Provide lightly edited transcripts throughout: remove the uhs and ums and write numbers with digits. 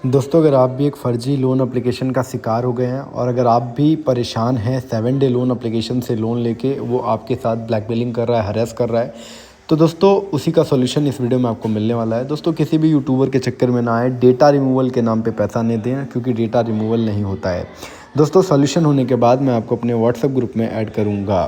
दोस्तों, अगर आप भी एक फ़र्ज़ी लोन एप्लीकेशन का शिकार हो गए हैं और अगर आप भी परेशान हैं 7 डे लोन एप्लीकेशन से लोन लेके वो आपके साथ ब्लैकमेलिंग कर रहा है, हरास कर रहा है, तो दोस्तों उसी का सॉल्यूशन इस वीडियो में आपको मिलने वाला है। दोस्तों, किसी भी यूट्यूबर के चक्कर में ना आए, डेटा रिमूवल के नाम पे पैसा नहीं दें क्योंकि डेटा रिमूवल नहीं होता है। दोस्तों, सॉल्यूशन होने के बाद मैं आपको अपने व्हाट्सएप ग्रुप में ऐड करूँगा।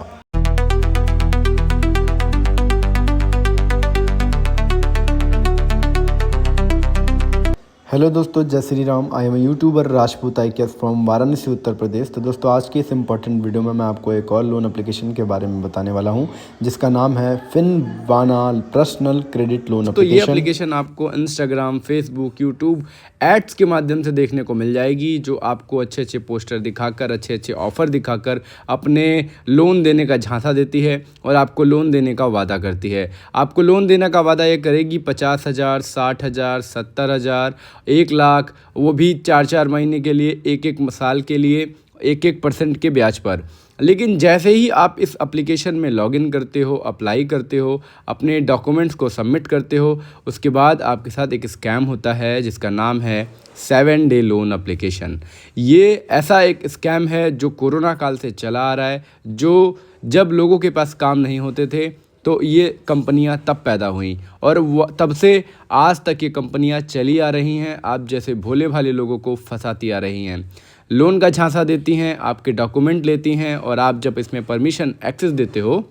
हेलो दोस्तों, जय Shri Ram. I am YouTuber Rajput IKS from Varanasi, Uttar Pradesh. तो दोस्तों, आज की इस इम्पॉर्टेंट वीडियो में मैं आपको एक और लोन एप्लीकेशन के बारे में बताने वाला हूं, जिसका नाम है फिनवाना पर्सनल क्रेडिट लोन तो ये एप्लीकेशन। एप्लीकेशन आपको इंस्टाग्राम, फेसबुक, यूट्यूब एड्स के माध्यम से देखने को मिल जाएगी, जो आपको अच्छे अच्छे पोस्टर दिखाकर, अच्छे अच्छे ऑफ़र दिखाकर अपने लोन देने का झांसा देती है और आपको लोन देने का वादा करती है। आपको लोन देने का वादा ये करेगी 50,000, 60,000, 70,000, 1,00,000, वो भी 4-4 महीने के लिए, 1-1 साल के लिए, 1-1% के ब्याज पर। लेकिन जैसे ही आप इस एप्लीकेशन में लॉगिन करते हो, अप्लाई करते हो, अपने डॉक्यूमेंट्स को सबमिट करते हो, उसके बाद आपके साथ एक स्कैम होता है जिसका नाम है 7 डे लोन एप्लीकेशन। ये ऐसा एक स्कैम है जो कोरोना काल से चला आ रहा है, जो जब लोगों के पास काम नहीं होते थे तो ये कंपनियां तब पैदा हुई और तब से आज तक ये कंपनियां चली आ रही हैं, आप जैसे भोले भाले लोगों को फंसाती आ रही हैं। लोन का झांसा देती हैं, आपके डॉक्यूमेंट लेती हैं और आप जब इसमें परमिशन एक्सेस देते हो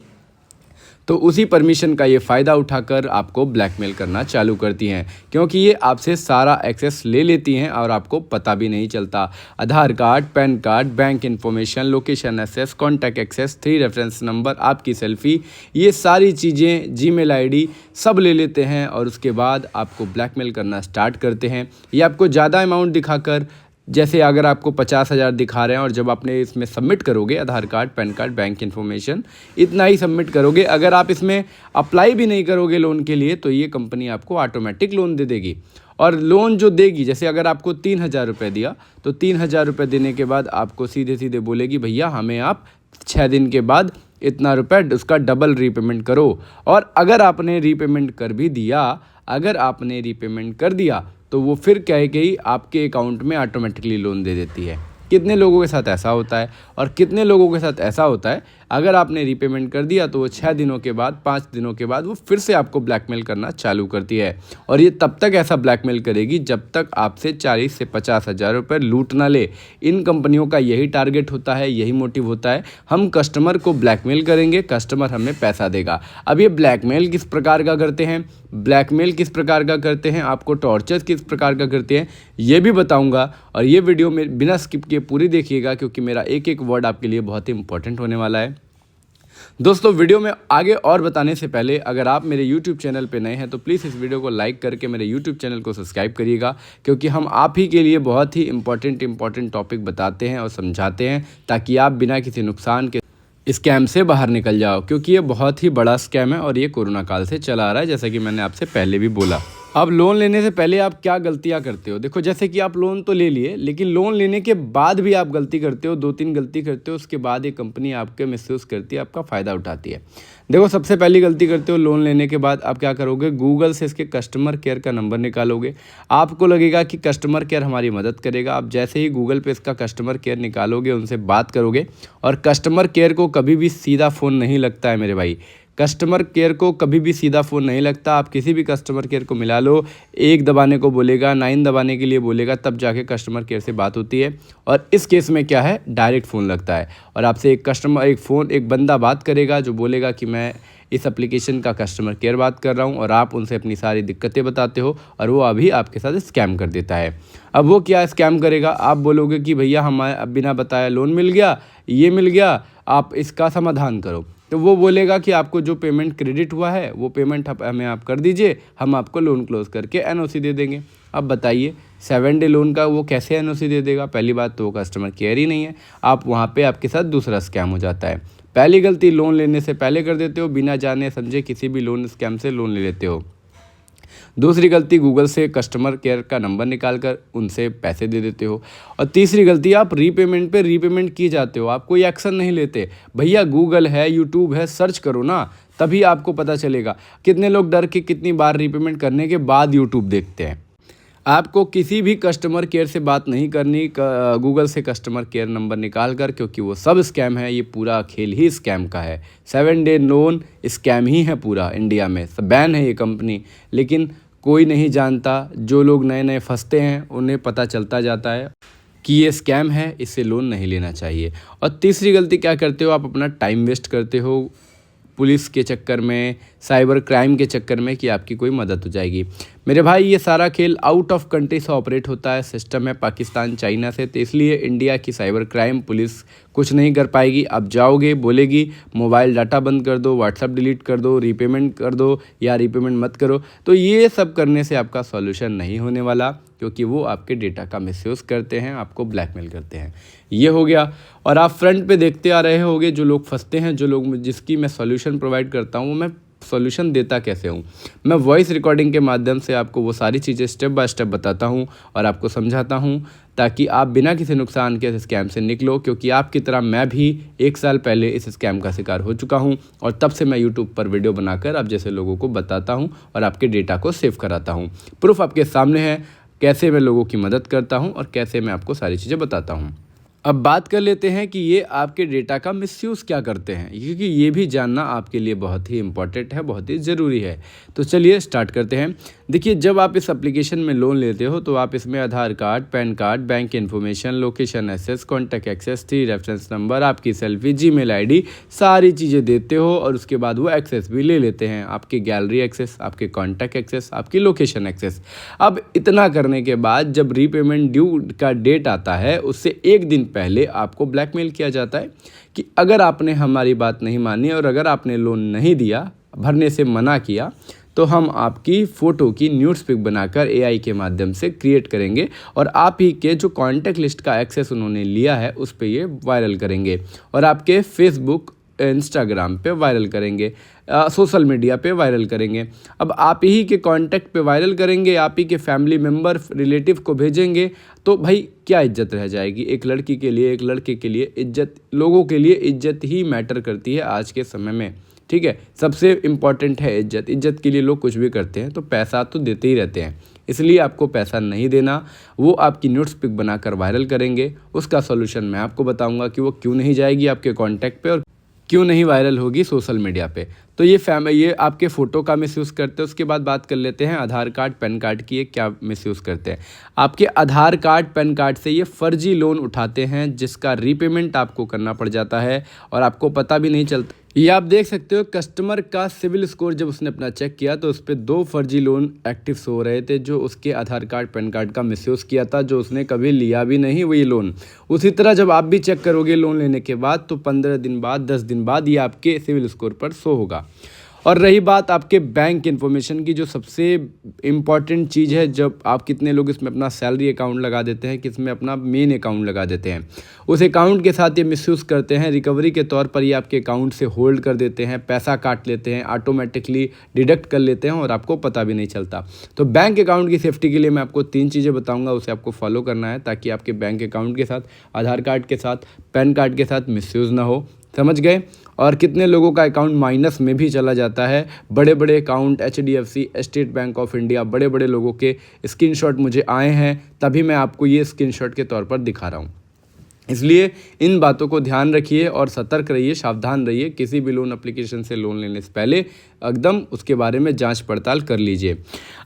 तो उसी परमिशन का ये फ़ायदा उठाकर आपको ब्लैकमेल करना चालू करती हैं, क्योंकि ये आपसे सारा एक्सेस ले लेती हैं और आपको पता भी नहीं चलता। Aadhaar card, PAN card, bank information, location access, contact access, 3 reference number, आपकी सेल्फ़ी, ये सारी चीज़ें, जीमेल आईडी सब ले लेते हैं और उसके बाद आपको ब्लैकमेल करना स्टार्ट करते हैं। ये आपको ज़्यादा अमाउंट दिखाकर, जैसे अगर आपको 50,000 दिखा रहे हैं और जब आपने इसमें सबमिट करोगे Aadhaar card, PAN card, bank information, इतना ही सबमिट करोगे, अगर आप इसमें अप्लाई भी नहीं करोगे लोन के लिए तो ये कंपनी आपको ऑटोमेटिक लोन दे देगी। और लोन जो देगी, जैसे अगर आपको 3,000 रुपये दिया तो 3,000 रुपये देने के बाद आपको सीधे सीधे बोलेगी भैया हमें आप 6 दिन के बाद इतना रुपये उसका डबल रीपेमेंट करो। और अगर आपने रीपेमेंट कर दिया तो वो फिर कह के ही आपके अकाउंट में ऑटोमेटिकली लोन दे देती है। कितने लोगों के साथ ऐसा होता है और कितने लोगों के साथ ऐसा होता है, अगर आपने रीपेमेंट कर दिया तो वो 6 दिनों के बाद, 5 दिनों के बाद वो फिर से आपको ब्लैकमेल करना चालू करती है। और ये तब तक ऐसा ब्लैकमेल करेगी जब तक आपसे 40 से 50,000 रुपये लूट ना ले। इन कंपनियों का यही टारगेट होता है, यही मोटिव होता है, हम कस्टमर को ब्लैकमेल करेंगे, कस्टमर हमें पैसा देगा। अब ये ब्लैकमेल किस प्रकार का करते हैं, आपको टॉर्चर किस प्रकार का करते हैं, ये भी बताऊंगा। और ये वीडियो में बिना स्किप किए पूरी देखिएगा, क्योंकि मेरा एक एक वर्ड आपके लिए बहुत ही इंपॉर्टेंट होने वाला है। दोस्तों, वीडियो में आगे और बताने से पहले अगर आप मेरे YouTube चैनल पे नए हैं तो प्लीज़ इस वीडियो को लाइक करके मेरे YouTube चैनल को सब्सक्राइब करिएगा, क्योंकि हम आप ही के लिए बहुत ही इंपॉर्टेंट टॉपिक बताते हैं और समझाते हैं, ताकि आप बिना किसी नुकसान के स्कैम से बाहर निकल जाओ। क्योंकि ये बहुत ही बड़ा स्कैम है और ये कोरोना काल से चला आ रहा है, जैसा कि मैंने आपसे पहले भी बोला। अब लोन लेने से पहले आप क्या गलतियां करते हो? देखो, जैसे कि आप लोन तो ले लिए, लेकिन लोन लेने के बाद भी आप गलती करते हो, 2-3 गलती करते हो, उसके बाद ये कंपनी आपके मिसयूज़ करती है, आपका फ़ायदा उठाती है। देखो, सबसे पहली गलती करते हो, लोन लेने के बाद आप क्या करोगे, गूगल से इसके कस्टमर केयर का नंबर निकालोगे। आपको लगेगा कि कस्टमर केयर हमारी मदद करेगा। आप जैसे ही गूगल पे इसका कस्टमर केयर निकालोगे, उनसे बात करोगे, और कस्टमर केयर को कभी भी सीधा फ़ोन नहीं लगता है मेरे भाई। कस्टमर केयर को कभी भी सीधा फ़ोन नहीं लगता। आप किसी भी कस्टमर केयर को मिला लो, 1 दबाने को बोलेगा, 9 दबाने के लिए बोलेगा, तब जाके कस्टमर केयर से बात होती है। और इस केस में क्या है, डायरेक्ट फ़ोन लगता है और आपसे एक बंदा बात करेगा जो बोलेगा कि मैं इस एप्लीकेशन का कस्टमर केयर बात कर रहा हूं, और आप उनसे अपनी सारी दिक्कतें बताते हो और वो अभी आपके साथ स्कैम कर देता है। अब वो क्या स्कैम करेगा, आप बोलोगे कि भैया हमारे बिना बताया लोन मिल गया, ये मिल गया, आप इसका समाधान करो। तो वो बोलेगा कि आपको जो पेमेंट क्रेडिट हुआ है वो पेमेंट हमें आप कर दीजिए, हम आपको लोन क्लोज़ करके NOC दे देंगे। अब बताइए, 7 डे लोन का वो कैसे NOC दे देगा? पहली बात तो वो कस्टमर केयर ही नहीं है। आप वहाँ पे आपके साथ दूसरा स्कैम हो जाता है। पहली गलती लोन लेने से पहले कर देते हो, बिना जाने समझे किसी भी लोन स्कैम से लोन ले लेते हो। दूसरी गलती, गूगल से कस्टमर केयर का नंबर निकाल कर उनसे पैसे दे देते हो। और तीसरी गलती, आप रीपेमेंट किए जाते हो, आप कोई एक्शन नहीं लेते। भैया गूगल है, यूट्यूब है, सर्च करो ना, तभी आपको पता चलेगा। कितने लोग डर के कितनी बार रीपेमेंट करने के बाद यूट्यूब देखते हैं। आपको किसी भी कस्टमर केयर से बात नहीं करनी, गूगल से कस्टमर केयर नंबर निकाल कर, क्योंकि वो सब स्कैम है। ये पूरा खेल ही स्कैम का है। 7 डे लोन स्कैम ही है पूरा इंडिया में, बैन है ये कंपनी, लेकिन कोई नहीं जानता। जो लोग नए नए फंसते हैं उन्हें पता चलता जाता है कि ये स्कैम है, इससे लोन नहीं लेना चाहिए। और तीसरी गलती क्या करते हो, आप अपना टाइम वेस्ट करते हो पुलिस के चक्कर में, साइबर क्राइम के चक्कर में कि आपकी कोई मदद हो जाएगी। मेरे भाई ये सारा खेल आउट ऑफ कंट्री से ऑपरेट होता है, सिस्टम है पाकिस्तान चाइना से, तो इसलिए इंडिया की साइबर क्राइम पुलिस कुछ नहीं कर पाएगी। आप जाओगे, बोलेगी मोबाइल डाटा बंद कर दो, व्हाट्सअप डिलीट कर दो, रीपेमेंट कर दो या रीपेमेंट मत करो, तो ये सब करने से आपका सॉल्यूशन नहीं होने वाला, क्योंकि वो आपके डेटा का मिसयूज़ करते हैं, आपको ब्लैकमेल करते हैं। ये हो गया। और आप फ्रंट पे देखते आ रहे होगे जो लोग फंसते हैं, जो लोग जिसकी मैं सॉल्यूशन प्रोवाइड करता हूँ, मैं सॉल्यूशन देता कैसे हूँ, मैं वॉइस रिकॉर्डिंग के माध्यम से आपको वो सारी चीज़ें स्टेप बाय स्टेप बताता हूँ और आपको समझाता हूँ, ताकि आप बिना किसी नुकसान के इस स्कैम से निकलो। क्योंकि आपकी तरह मैं भी 1 साल पहले इस स्कैम का शिकार हो चुका हूँ और तब से मैं यूट्यूब पर वीडियो बनाकर आप जैसे लोगों को बताता हूँ और आपके डेटा को सेव कराता हूँ। प्रूफ आपके सामने है कैसे मैं लोगों की मदद करता हूँ और कैसे मैं आपको सारी चीज़ें बताता हूँ। अब बात कर लेते हैं कि ये आपके डेटा का मिसयूज़ क्या करते हैं, क्योंकि ये भी जानना आपके लिए बहुत ही इम्पॉर्टेंट है, बहुत ही ज़रूरी है। तो चलिए स्टार्ट करते हैं। देखिए, जब आप इस एप्लीकेशन में लोन लेते हो तो आप इसमें Aadhaar card, PAN card, bank information, location access, contact access, 3 reference number, आपकी सेल्फी, जीमेल आईडी, सारी चीज़ें देते हो और उसके बाद वो एक्सेस भी ले लेते हैं, आपकी गैलरी एक्सेस, आपके कॉन्टैक्ट एक्सेस, आपकी लोकेशन एक्सेस। अब इतना करने के बाद जब रीपेमेंट ड्यू का डेट आता है, उससे 1 दिन पहले आपको ब्लैकमेल किया जाता है कि अगर आपने हमारी बात नहीं मानी और अगर आपने लोन नहीं दिया, भरने से मना किया, तो हम आपकी फ़ोटो की न्यूड्स पिक बनाकर एआई के माध्यम से क्रिएट करेंगे और आप ही के जो कॉन्टैक्ट लिस्ट का एक्सेस उन्होंने लिया है उस पे ये वायरल करेंगे और आपके फेसबुक, इंस्टाग्राम पे वायरल करेंगे, सोशल मीडिया पे वायरल करेंगे। अब आप ही के कांटेक्ट पे वायरल करेंगे, आप ही के फैमिली मेम्बर, रिलेटिव को भेजेंगे, तो भाई क्या इज्जत रह जाएगी। एक लड़की के लिए, एक लड़के के लिए इज्जत, लोगों के लिए इज्जत ही मैटर करती है आज के समय में, ठीक है। सबसे इम्पॉर्टेंट है इज्जत। इज्जत के लिए लोग कुछ भी करते हैं, तो पैसा तो देते ही रहते हैं, इसलिए आपको पैसा नहीं देना। वो आपकी न्यूड्स पिक बनाकर वायरल करेंगे, उसका सॉल्यूशन मैं आपको बताऊंगा कि वो क्यों नहीं जाएगी आपके कांटेक्ट पे और क्यों नहीं वायरल होगी सोशल मीडिया पे। तो ये आपके फ़ोटो का मिसयूज़ करते हैं। उसके बाद बात कर लेते हैं आधार कार्ड, पैन कार्ड की, ये क्या मिसयूज़ करते हैं। आपके आधार कार्ड, पैन कार्ड से ये फर्जी लोन उठाते हैं, जिसका रीपेमेंट आपको करना पड़ जाता है और आपको पता भी नहीं चलता। ये आप देख सकते हो, कस्टमर का सिविल स्कोर जब उसने अपना चेक किया तो उस पर 2 फर्जी लोन एक्टिव हो रहे थे, जो उसके आधार कार्ड, पैन कार्ड का मिसयूज़ किया था, जो उसने कभी लिया भी नहीं वही लोन। उसी तरह जब आप भी चेक करोगे लोन लेने के बाद, तो 15 दिन बाद, 10 दिन बाद ये आपके सिविल स्कोर पर शो होगा। और रही बात आपके बैंक इन्फॉर्मेशन की, जो सबसे इम्पॉर्टेंट चीज़ है, जब आप कितने लोग इसमें अपना सैलरी अकाउंट लगा देते हैं, किसमें अपना मेन अकाउंट लगा देते हैं, उस अकाउंट के साथ ये मिसयूज़ करते हैं। रिकवरी के तौर पर ये आपके अकाउंट से होल्ड कर देते हैं, पैसा काट लेते हैं, ऑटोमेटिकली डिडक्ट कर लेते हैं और आपको पता भी नहीं चलता। तो बैंक अकाउंट की सेफ्टी के लिए मैं आपको 3 चीज़ें बताऊँगा, उसे आपको फॉलो करना है, ताकि आपके बैंक अकाउंट के साथ, आधार कार्ड के साथ, पैन कार्ड के साथ मिसयूज़ ना हो। समझ गए। और कितने लोगों का अकाउंट माइनस में भी चला जाता है। बड़े बड़े account, HDFC, state bank of India, बड़े बड़े लोगों के स्क्रीनशॉट मुझे आए हैं, तभी मैं आपको ये स्क्रीनशॉट के तौर पर दिखा रहा हूँ। इसलिए इन बातों को ध्यान रखिए और सतर्क रहिए, सावधान रहिए। किसी भी लोन एप्लीकेशन से लोन लेने से पहले एकदम उसके बारे में जांच पड़ताल कर लीजिए।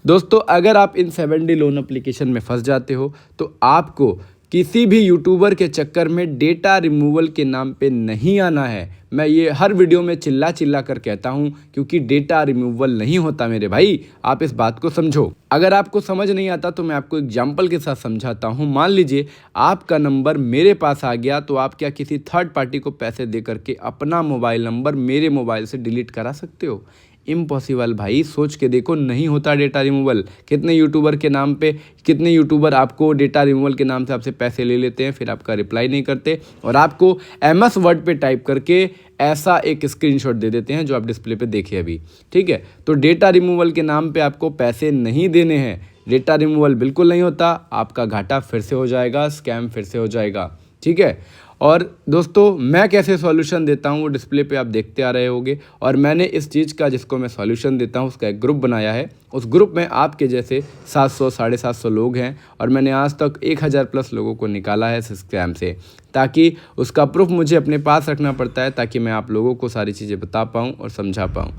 दोस्तों, अगर आप इन 7 डे लोन एप्लीकेशन में फंस जाते हो तो आपको किसी भी यूट्यूबर के चक्कर में डेटा रिमूवल के नाम पे नहीं आना है। मैं ये हर वीडियो में चिल्ला चिल्ला कर कहता हूँ, क्योंकि डेटा रिमूवल नहीं होता मेरे भाई, आप इस बात को समझो। अगर आपको समझ नहीं आता तो मैं आपको एग्जाम्पल के साथ समझाता हूँ। मान लीजिए आपका नंबर मेरे पास आ गया, तो आप क्या किसी थर्ड पार्टी को पैसे दे करके अपना मोबाइल नंबर मेरे मोबाइल से डिलीट करा सकते हो? इम्पॉसिबल भाई, सोच के देखो, नहीं होता डेटा रिमूवल। कितने यूट्यूबर के नाम पे, कितने यूट्यूबर आपको डेटा रिमूवल के नाम से आपसे पैसे ले लेते हैं, फिर आपका रिप्लाई नहीं करते और आपको MS वर्ड पे टाइप करके ऐसा एक स्क्रीनशॉट दे देते हैं जो आप डिस्प्ले पे देखे अभी, ठीक है। तो डेटा रिमूवल के नाम पे आपको पैसे नहीं देने हैं, डेटा रिमूवल बिल्कुल नहीं होता। आपका घाटा फिर से हो जाएगा, स्कैम फिर से हो जाएगा, ठीक है। और दोस्तों मैं कैसे सॉल्यूशन देता हूँ वो डिस्प्ले पे आप देखते आ रहे होंगे। और मैंने इस चीज़ का जिसको मैं सॉल्यूशन देता हूँ उसका एक ग्रुप बनाया है। उस ग्रुप में आपके जैसे 700 750 लोग हैं और मैंने आज तक 1000 प्लस लोगों को निकाला है इस स्कैम से, ताकि उसका प्रूफ मुझे अपने पास रखना पड़ता है ताकि मैं आप लोगों को सारी चीज़ें बता पाऊँ और समझा पाऊँ।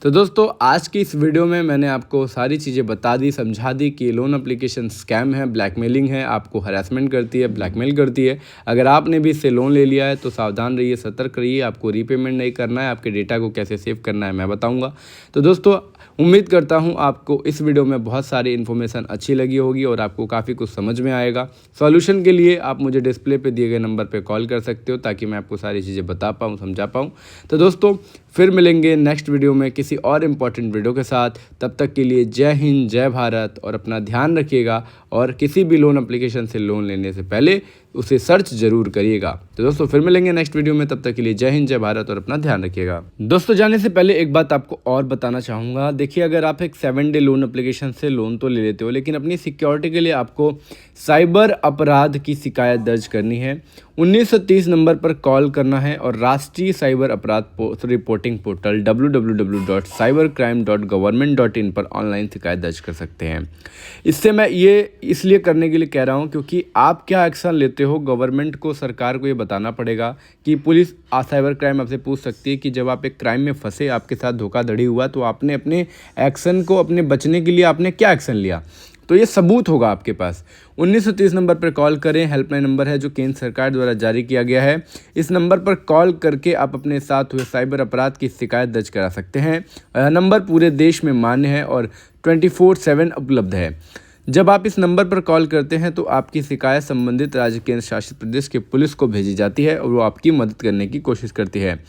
तो दोस्तों आज की इस वीडियो में मैंने आपको सारी चीज़ें बता दी, समझा दी कि लोन एप्लीकेशन स्कैम है, ब्लैकमेलिंग है, आपको हरासमेंट करती है, ब्लैकमेल करती है। अगर आपने भी इससे लोन ले लिया है तो सावधान रहिए, सतर्क रहिए। आपको रीपेमेंट नहीं करना है, आपके डेटा को कैसे सेव करना है मैं बताऊंगा। तो दोस्तों उम्मीद करता हूं आपको इस वीडियो में बहुत सारी इन्फॉर्मेशन अच्छी लगी होगी और आपको काफ़ी कुछ समझ में आएगा। सॉल्यूशन के लिए आप मुझे डिस्प्ले पे दिए गए नंबर पे कॉल कर सकते हो ताकि मैं आपको सारी चीज़ें बता पाऊँ, समझा पाऊँ। तो दोस्तों फिर मिलेंगे नेक्स्ट वीडियो में किसी और इम्पॉर्टेंट वीडियो के साथ। तब तक के लिए जय हिंद, जय भारत और अपना ध्यान रखिएगा। और किसी भी लोन एप्लीकेशन से लोन लेने से पहले उसे सर्च जरूर करिएगा। तो दोस्तों फिर मिलेंगे नेक्स्ट वीडियो में, तब तक के लिए जय हिंद, जय भारत और अपना ध्यान रखिएगा। दोस्तों जाने से पहले एक बात आपको और बताना चाहूँगा। देखिए अगर आप एक 7 डे लोन एप्लीकेशन से लोन तो ले लेते हो, लेकिन अपनी सिक्योरिटी के लिए आपको साइबर अपराध की शिकायत दर्ज करनी है। 1930 नंबर पर कॉल करना है और राष्ट्रीय साइबर अपराध रिपोर्टिंग पोर्टल www.cybercrime.government.in पर ऑनलाइन शिकायत दर्ज कर सकते हैं। इससे मैं ये इसलिए करने के लिए कह रहा हूँ क्योंकि आप क्या एक्शन लेते हो, गवर्नमेंट को, सरकार को ये बताना पड़ेगा कि पुलिस साइबर क्राइम आपसे पूछ सकती है कि जब आप एक क्राइम में फंसे, आपके साथ धोखाधड़ी हुआ, तो आपने अपने एक्शन को अपने बचने के लिए आपने क्या एक्शन लिया, तो ये सबूत होगा आपके पास। 1930 नंबर पर कॉल करें, हेल्पलाइन नंबर है जो केंद्र सरकार द्वारा जारी किया गया है। इस नंबर पर कॉल करके आप अपने साथ हुए साइबर अपराध की शिकायत दर्ज करा सकते हैं। यह नंबर पूरे देश में मान्य है और 24/7 उपलब्ध है। जब आप इस नंबर पर कॉल करते हैं तो आपकी शिकायत संबंधित राज्य केंद्र शासित प्रदेश के पुलिस को भेजी जाती है और वो आपकी मदद करने की कोशिश करती है।